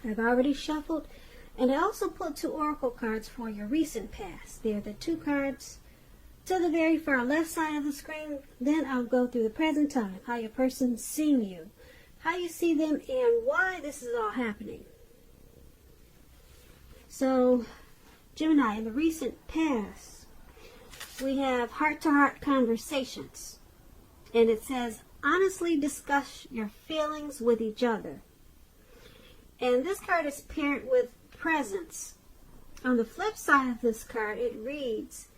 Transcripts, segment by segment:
I've already shuffled, and I also put 2 oracle cards for your recent past. They're the 2 cards to the very far left side of the screen. Then I'll go through the present time, how your person's seeing you, how you see them, and why this is all happening. So, Gemini, in the recent past, we have heart-to-heart conversations. And it says, honestly discuss your feelings with each other. And this card is paired with presence. On the flip side of this card, it reads,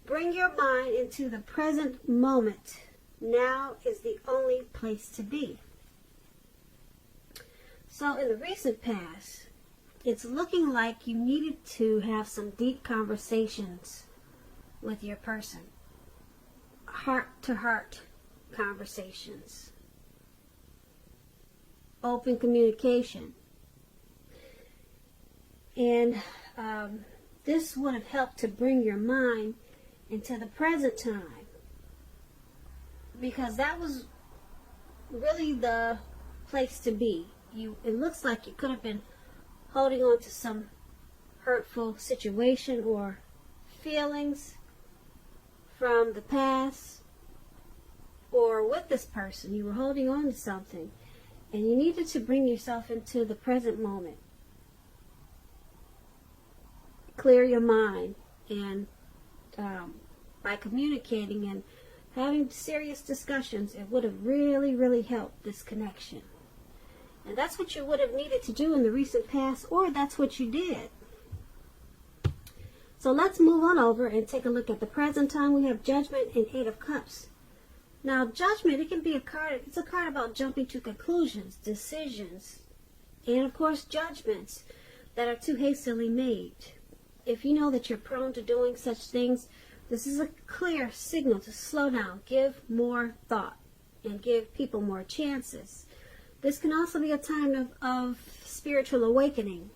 bring your mind into the present moment. Now is the only place to be. So in the recent past, it's looking like you needed to have some deep conversations with your person. Heart-to-heart conversations. Open communication. And this would have helped to bring your mind into the present time, because that was really the place to be. It looks like you could have been holding on to some hurtful situation or feelings from the past, or with this person you were holding on to something, and you needed to bring yourself into the present moment. Clear your mind, and by communicating and having serious discussions, it would have really helped this connection. And that's what you would have needed to do in the recent past, or that's what you did. So let's move on over and take a look at the present time. We have Judgment and 8 of Cups. Now, Judgment, it can be a card, it's a card about jumping to conclusions, decisions, and of course judgments that are too hastily made. If you know that you're prone to doing such things, this is a clear signal to slow down, give more thought, and give people more chances. This can also be a time of spiritual awakening.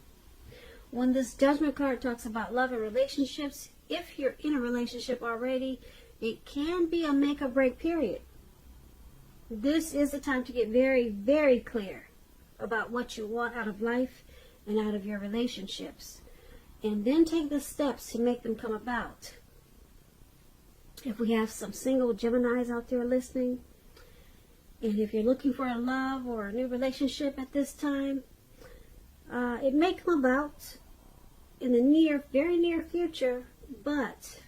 When this Judgment card talks about love and relationships, if you're in a relationship already, it can be a make or break period. This is the time to get very clear about what you want out of life and out of your relationships. And then take the steps to make them come about. If we have some single Geminis out there listening, and if you're looking for a love or a new relationship at this time, it may come about in the very near future, but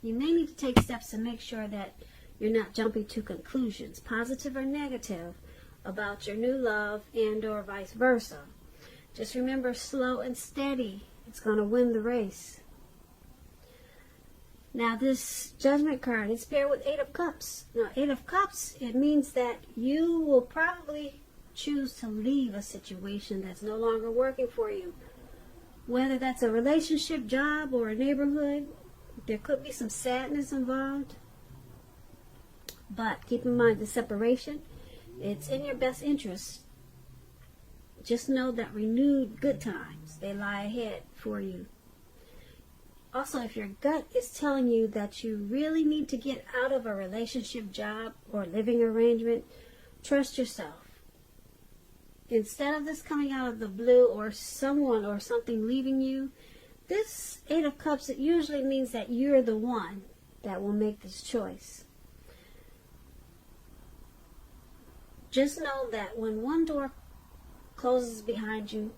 you may need to take steps to make sure that you're not jumping to conclusions, positive or negative, about your new love and or vice versa. Just remember, slow and steady, it's going to win the race. Now this Judgment card is paired with 8 of Cups. Now 8 of Cups, it means that you will probably choose to leave a situation that's no longer working for you. Whether that's a relationship, job, or a neighborhood, there could be some sadness involved. But keep in mind the separation, it's in your best interest. Just know that renewed good times, they lie ahead for you. Also, if your gut is telling you that you really need to get out of a relationship, job, or living arrangement, trust yourself. Instead of this coming out of the blue or someone or something leaving you, this 8 of Cups, it usually means that you're the one that will make this choice. Just know that when one door closes behind you,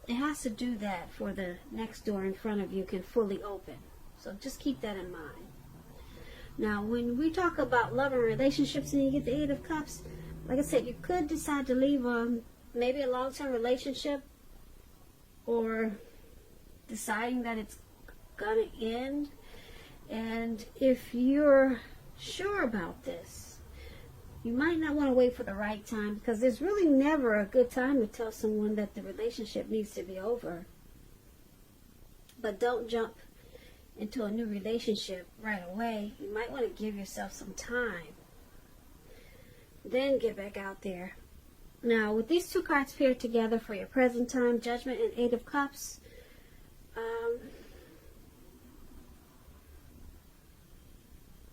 it has to do that for the next door in front of you can fully open. So just keep that in mind. Now, when we talk about love and relationships and you get the 8 of Cups, like I said, you could decide to leave maybe a long-term relationship, or deciding that it's going to end. And if you're sure about this, you might not want to wait for the right time, because there's really never a good time to tell someone that the relationship needs to be over. But don't jump into a new relationship right away. You might want to give yourself some time, then get back out there. Now, with these 2 cards paired together for your present time, Judgment and 8 of Cups,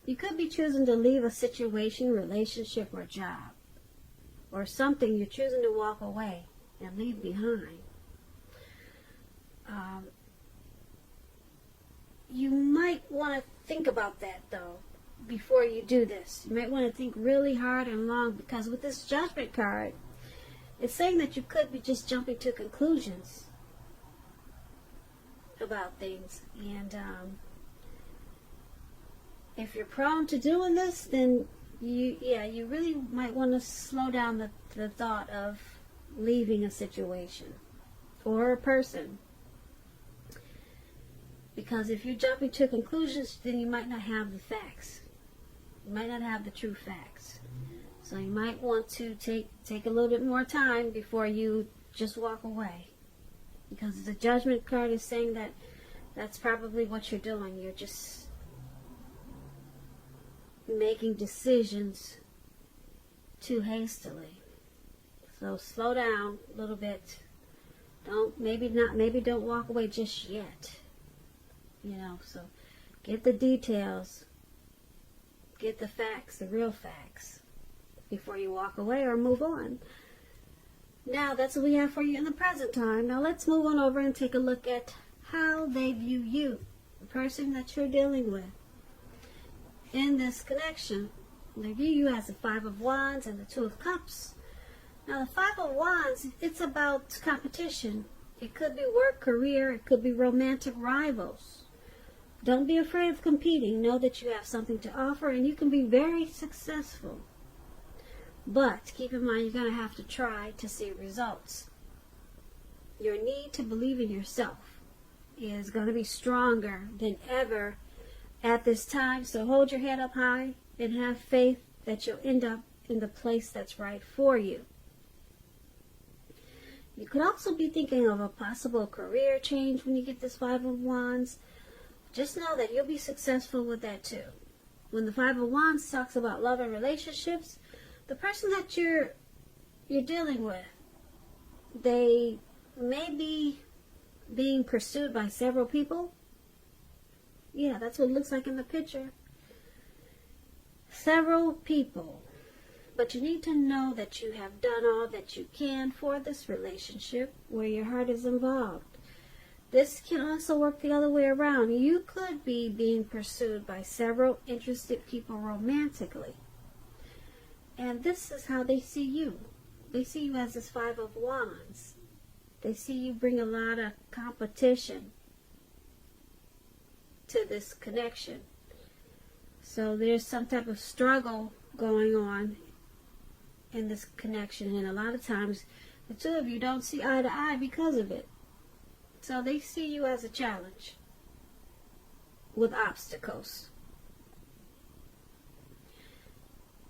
you could be choosing to leave a situation, relationship, or job, or something. You're choosing to walk away and leave behind. You might want to think about that, though, before you do this. You might want to think really hard and long, because with this Judgment card, it's saying that you could be just jumping to conclusions about things. And if you're prone to doing this, then you really might want to slow down the thought of leaving a situation or a person. Because if you're jumping to conclusions, then you might not have the facts. You might not have the true facts. So you might want to take a little bit more time before you just walk away. Because the Judgment card is saying that that's probably what you're doing. You're just making decisions too hastily. So slow down a little bit. Maybe don't walk away just yet. So get the details, get the facts, the real facts, before you walk away or move on. Now, that's what we have for you in the present time. Now, let's move on over and take a look at how they view you, the person that you're dealing with. In this connection, they view you as the Five of Wands and the Two of Cups. Now, the Five of Wands, it's about competition. It could be work, career, it could be romantic rivals. Don't be afraid of competing. Know that you have something to offer and you can be very successful. But keep in mind, you're going to have to try to see results. Your need to believe in yourself is going to be stronger than ever at this time. So hold your head up high and have faith that you'll end up in the place that's right for you. You could also be thinking of a possible career change when you get this Five of Wands. Just know that you'll be successful with that too. When the Five of Wands talks about love and relationships, the person that you're dealing with, they may be being pursued by several people. Yeah, that's what it looks like in the picture. Several people. But you need to know that you have done all that you can for this relationship where your heart is involved. This can also work the other way around. You could be being pursued by several interested people romantically. And this is how they see you. They see you as this Five of Wands. They see you bring a lot of competition to this connection. So there's some type of struggle going on in this connection. And a lot of times, the two of you don't see eye to eye because of it. So they see you as a challenge with obstacles.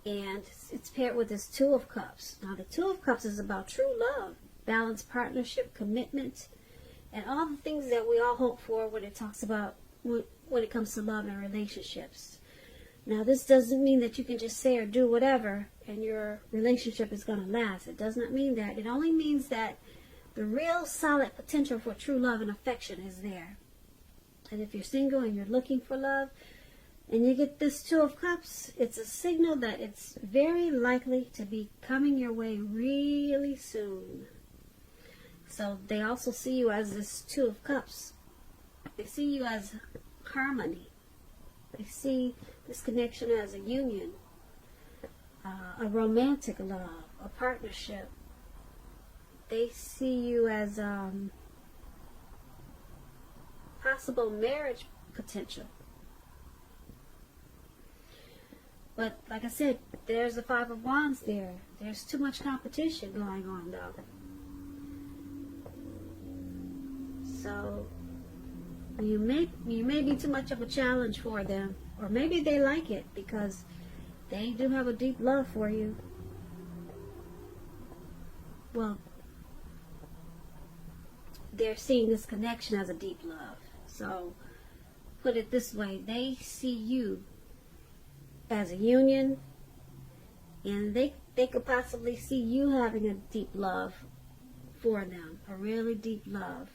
And it's paired with this Two of Cups. Now the Two of Cups is about true love, balanced partnership, commitment, and all the things that we all hope for when it talks about when it comes to love and relationships. Now this doesn't mean that you can just say or do whatever and your relationship is going to last. It does not mean that. It only means that the real solid potential for true love and affection is there. And if you're single and you're looking for love, and you get this Two of Cups, it's a signal that it's very likely to be coming your way really soon. So they also see you as this Two of Cups. They see you as harmony. They see this connection as a union, a romantic love, a partnership. They see you as possible marriage potential. But like I said, there's the Five of Wands there. There's too much competition going on though. So you may be too much of a challenge for them. Or maybe they like it because they do have a deep love for you. Well, they're seeing this connection as a deep love. So put it this way, they see you as a union, and they could possibly see you having a deep love for them, a really deep love,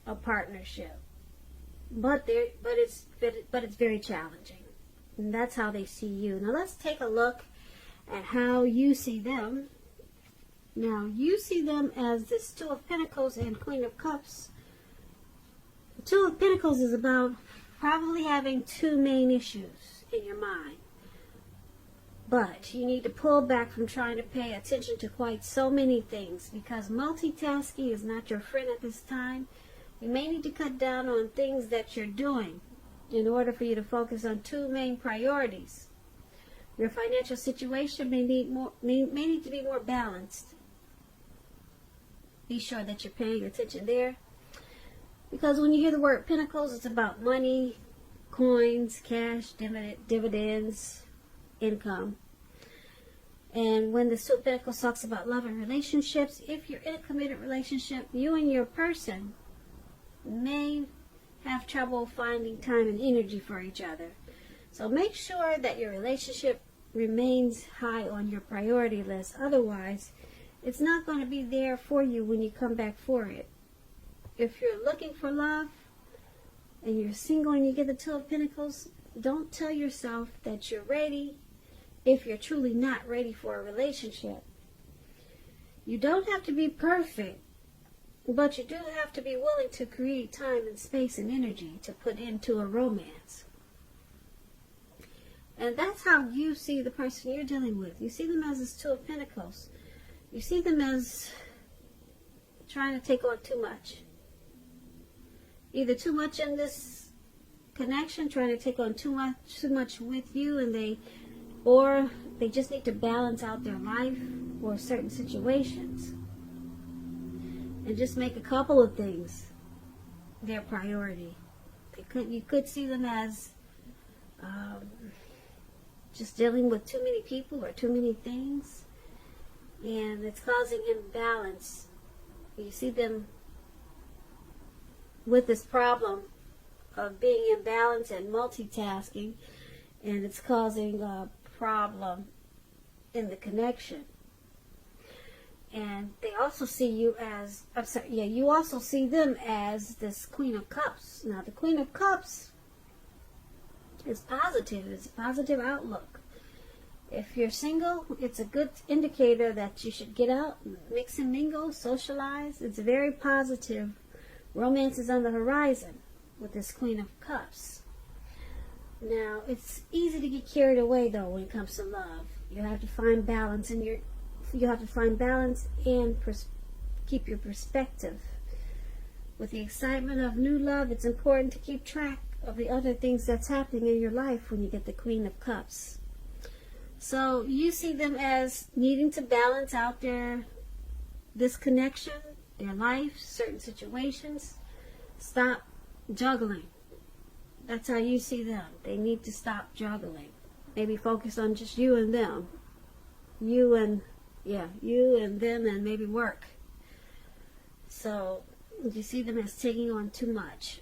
a partnership. But it's very challenging, and that's how they see you. Now let's take a look at how you see them. Now, you see them as this Two of Pentacles and Queen of Cups. The Two of Pentacles is about probably having two main issues in your mind. But you need to pull back from trying to pay attention to quite so many things, because multitasking is not your friend at this time. You may need to cut down on things that you're doing in order for you to focus on two main priorities. Your financial situation may need to be more balanced. Be sure that you're paying attention there, because when you hear the word Pentacles, it's about money, coins, cash, dividends, income. And when the Two of Pentacles talks about love and relationships, if you're in a committed relationship, you and your person may have trouble finding time and energy for each other. So make sure that your relationship remains high on your priority list. Otherwise, it's not going to be there for you when you come back for it. If you're looking for love and you're single and you get the Two of Pentacles, don't tell yourself that you're ready if you're truly not ready for a relationship. You don't have to be perfect, but you do have to be willing to create time and space and energy to put into a romance. And that's how you see the person you're dealing with. You see them as this Two of Pentacles. You see them as trying to take on too much. Either too much in this connection, trying to take on too much with you, and or they just need to balance out their life or certain situations and just make a couple of things their priority. You could see them as just dealing with too many people or too many things, and it's causing imbalance. You see them with this problem of being imbalanced and multitasking, and it's causing a problem in the connection. And they also see you as, you also see them as this Queen of Cups. Now, the Queen of Cups is positive. It's a positive outlook. If you're single, it's a good indicator that you should get out, mix and mingle, socialize. It's very positive. Romance is on the horizon with this Queen of Cups. Now, it's easy to get carried away, though, when it comes to love. You have to find balance and keep your perspective. With the excitement of new love, it's important to keep track of the other things that's happening in your life when you get the Queen of Cups. So you see them as needing to balance out this connection, their life, certain situations. Stop juggling. That's how you see them. They need to stop juggling. Maybe focus on just you and them. You and them, and maybe work. So you see them as taking on too much.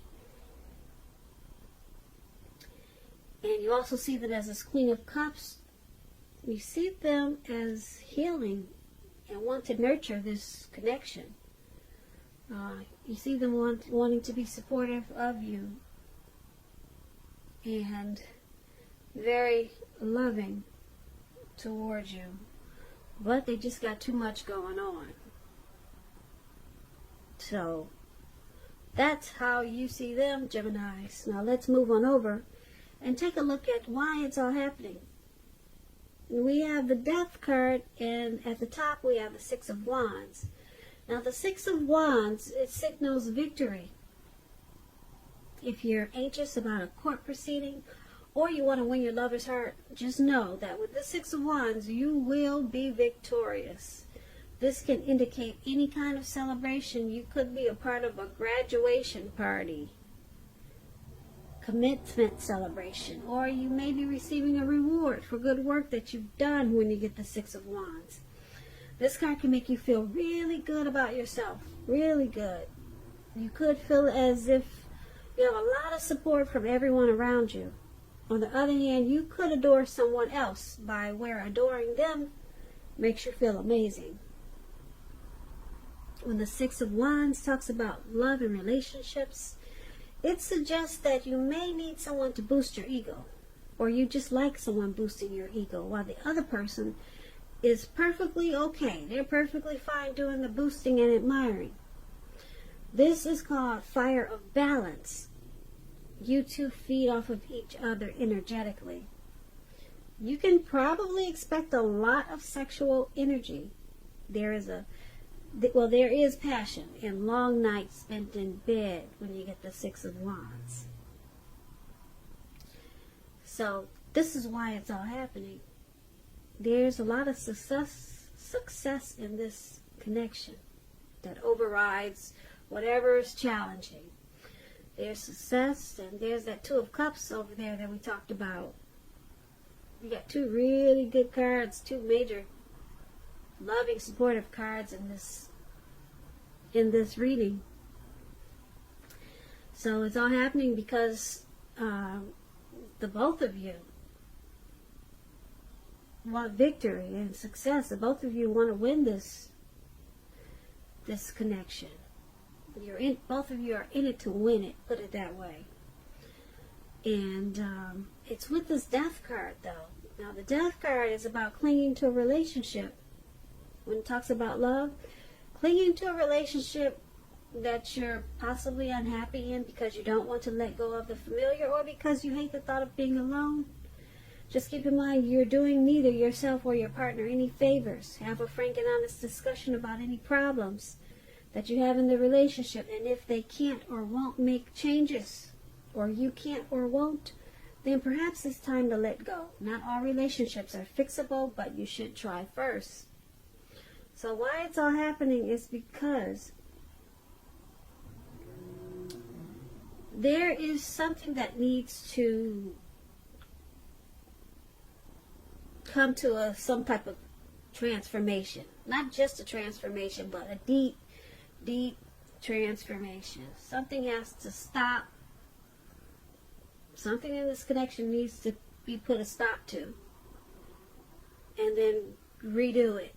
And you also see them as this Queen of Cups. You see them as healing and want to nurture this connection. You see them wanting to be supportive of you and very loving towards you. But they just got too much going on. So that's how you see them, Geminis. Now let's move on over and take a look at why it's all happening. We have the Death card, and at the top we have the Six of Wands. Now the Six of Wands, it signals victory. If you're anxious about a court proceeding, or you want to win your lover's heart, just know that with the Six of Wands, you will be victorious. This can indicate any kind of celebration. You could be a part of a graduation party, commencement celebration, or you may be receiving a reward for good work that you've done when you get the Six of Wands. This card can make you feel really good about yourself, really good. You could feel as if you have a lot of support from everyone around you. On the other hand, you could adore someone else by where adoring them makes you feel amazing. When the Six of Wands talks about love and relationships, it suggests that you may need someone to boost your ego, or you just like someone boosting your ego, while the other person is perfectly okay. They're perfectly fine doing the boosting and admiring. This is called fire of balance. You two feed off of each other energetically. You can probably expect a lot of sexual energy. There is passion and long nights spent in bed when you get the Six of Wands. So this is why it's all happening. There's a lot of success in this connection that overrides whatever is challenging. There's success, and there's that Two of Cups over there that we talked about. You got two really good cards, two major loving, supportive cards in this reading. So it's all happening because the both of you want victory and success. The both of you want to win this connection. Both of you are in it to win it, put it that way. And it's with this Death card, though. Now, the Death card is about clinging to a relationship. When it talks about love, clinging to a relationship that you're possibly unhappy in because you don't want to let go of the familiar, or because you hate the thought of being alone. Just keep in mind, you're doing neither yourself or your partner any favors. Have a frank and honest discussion about any problems that you have in the relationship, and if they can't or won't make changes, or you can't or won't, then perhaps it's time to let go. Not all relationships are fixable, but you should try first. So why it's all happening is because there is something that needs to come to some type of transformation. Not just a transformation, but a deep transformation. Something has to stop. Something in this connection needs to be put a stop to, and then redo it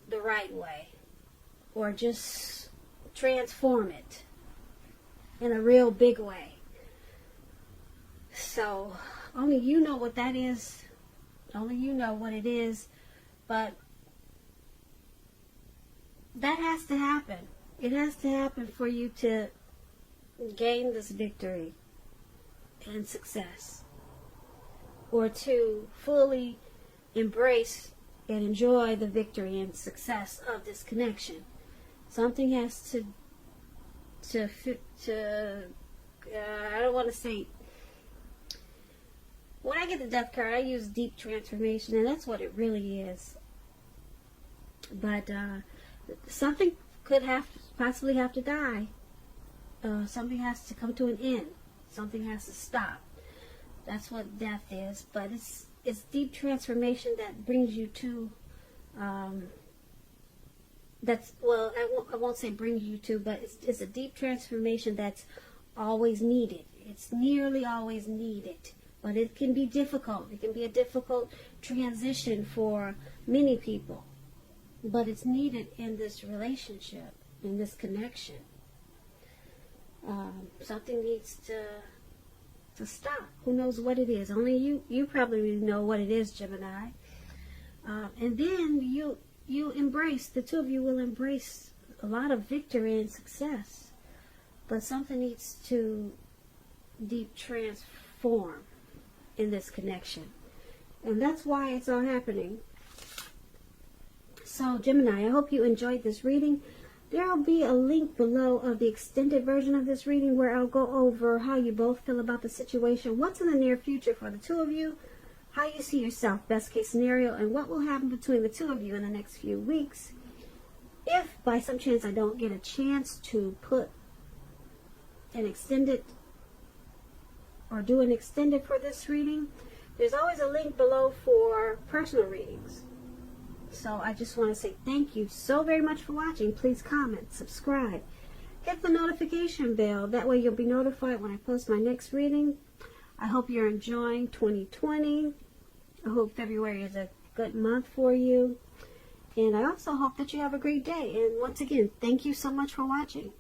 the right way, or just transform it in a real big way. So only you know what that is. Only you know what it is. But that has to happen. It has to happen for you to gain this victory and success, or to fully embrace and enjoy the victory and success of this connection. Something has to I don't want to say, when I get the Death card, I use deep transformation, and that's what it really is. But something could possibly have to die. Something has to come to an end. Something has to stop. That's what death is. But it's deep transformation that brings you to I won't say brings you to, but it's a deep transformation that's always needed. It's nearly always needed. But it can be difficult. It can be a difficult transition for many people. But it's needed in this relationship, in this connection. Something needs to stop. Who knows what it is? Only you probably know what it is, Gemini. And then you embrace, the two of you will embrace a lot of victory and success. But something needs to deep transform in this connection. And that's why it's all happening. So, Gemini, I hope you enjoyed this reading. There will be a link below of the extended version of this reading where I'll go over how you both feel about the situation, what's in the near future for the two of you, how you see yourself, best case scenario, and what will happen between the two of you in the next few weeks. If by some chance I don't get a chance to put an extended or do an extended for this reading, there's always a link below for personal readings. So I just want to say thank you so very much for watching. Please comment, subscribe, hit the notification bell. That way you'll be notified when I post my next reading. I hope you're enjoying 2020. I hope February is a good month for you. And I also hope that you have a great day. And once again, thank you so much for watching.